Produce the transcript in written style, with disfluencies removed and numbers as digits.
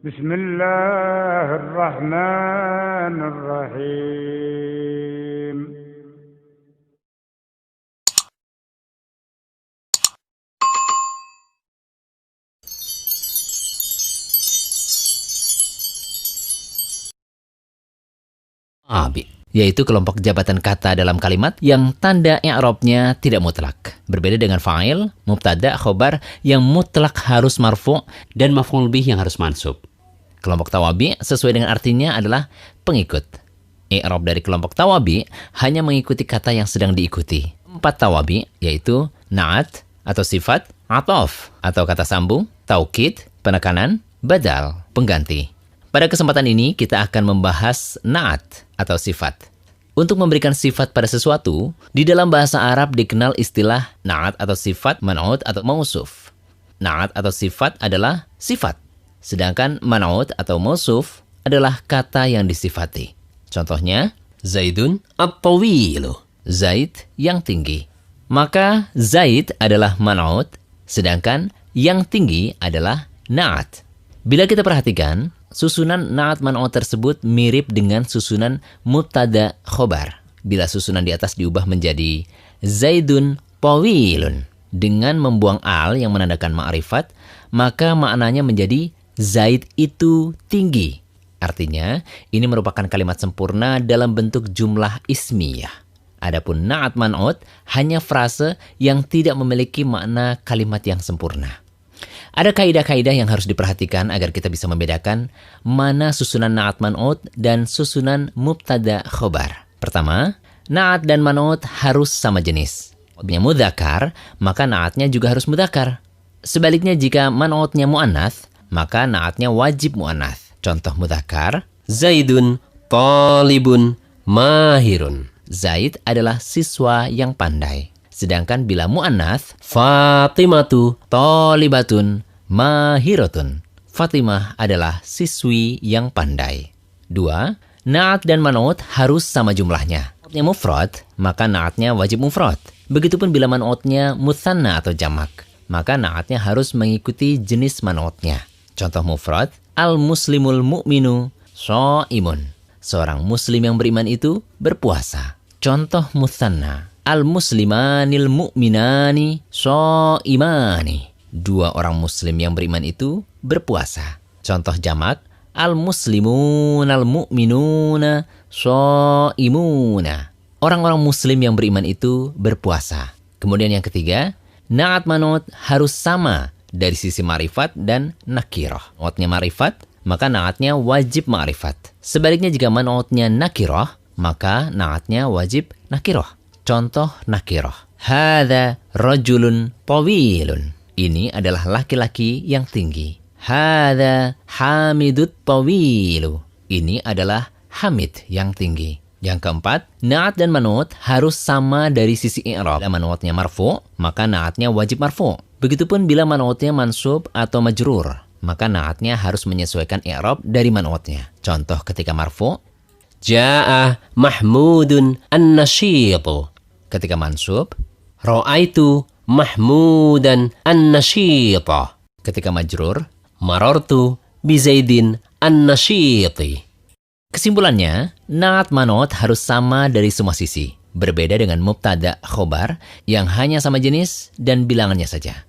بسم الله الرحمن الرحيم. Abi, yaitu kelompok jabatan kata dalam kalimat yang tanda i'rabnya tidak mutlak. Berbeda dengan fa'il, mubtada, khobar yang mutlak harus marfu' dan maf'ul bih yang harus mansub. Kelompok tawabi sesuai dengan artinya adalah pengikut. I'rab dari kelompok tawabi hanya mengikuti kata yang sedang diikuti. 4 tawabi yaitu na'at atau sifat, atof atau kata sambung, taukid, penekanan, badal, pengganti. Pada kesempatan ini kita akan membahas na'at atau sifat. Untuk memberikan sifat pada sesuatu, di dalam bahasa Arab dikenal istilah na'at atau sifat, man'ut atau mausuf. Na'at atau sifat adalah sifat, sedangkan man'ut atau mausuf adalah kata yang disifati. Contohnya, Zaidun at-tawilu. Zaid yang tinggi. Maka Zaid adalah man'ut, sedangkan yang tinggi adalah na'at. Bila kita perhatikan, susunan na'at man'ut tersebut mirip dengan susunan mubtada khobar. Bila susunan di atas diubah menjadi Zaidun tawilun dengan membuang al yang menandakan ma'rifat, maka maknanya menjadi Zaid itu tinggi. Artinya, ini merupakan kalimat sempurna dalam bentuk jumlah ismiyah. Adapun na'at man'ut hanya frase yang tidak memiliki makna kalimat yang sempurna. Ada kaidah-kaidah yang harus diperhatikan agar kita bisa membedakan mana susunan na'at man'ut dan susunan mubtada khobar. Pertama, na'at dan man'ut harus sama jenis. Man'utnya mudzakkar, maka na'atnya juga harus mudzakkar. Sebaliknya jika man'utnya mu'annats, maka na'atnya wajib mu'annats. Contoh mudzakkar, Zaidun talibun mahirun. Zaid adalah siswa yang pandai. Sedangkan bila mu'annats, Fatimatu thalibatun mahiratun. Fatimah adalah siswi yang pandai. 2. Na'at dan man'ut harus sama jumlahnya. Man'utnya mufrad, maka na'atnya wajib mufrad. Begitupun bila man'utnya mutsanna atau jamak, maka na'atnya harus mengikuti jenis man'utnya. Contoh mufrad, al-muslimul mu'minu sha'imun. Seorang muslim yang beriman itu berpuasa. Contoh mutsanna, al-muslimanil mu'minani sha'imani. 2 orang muslim yang beriman itu berpuasa. Contoh jamak, al-muslimunal mu'minuna sha'imuna. Orang-orang muslim yang beriman itu berpuasa. Kemudian yang ketiga, na'at man'ut harus sama dari sisi ma'rifat dan nakirah. Man'utnya ma'rifat, maka na'atnya wajib ma'rifat. Sebaliknya jika man'utnya nakirah, maka na'atnya wajib nakirah. Contoh nakirah. Hadza rajulun tawilun. Ini adalah laki-laki yang tinggi. Hadza hamidut tawilu. Ini adalah hamid yang tinggi. Yang keempat, na'at dan man'ut harus sama dari sisi i'rab. Bila man'utnya marfu', maka na'atnya wajib marfu'. Begitupun bila man'utnya mansub atau majrur, maka na'atnya harus menyesuaikan i'rab dari man'utnya. Contoh ketika marfu', Ja'a Mahmudun an-nashitu. ketika mansub, Ra'aitu Mahmudan an-nashita. ketika majrur. Marartu bi Zaidin an-nashiti. Kesimpulannya, na'at man'ut harus sama dari semua sisi. Berbeda dengan mubtada khobar yang hanya sama jenis dan bilangannya saja.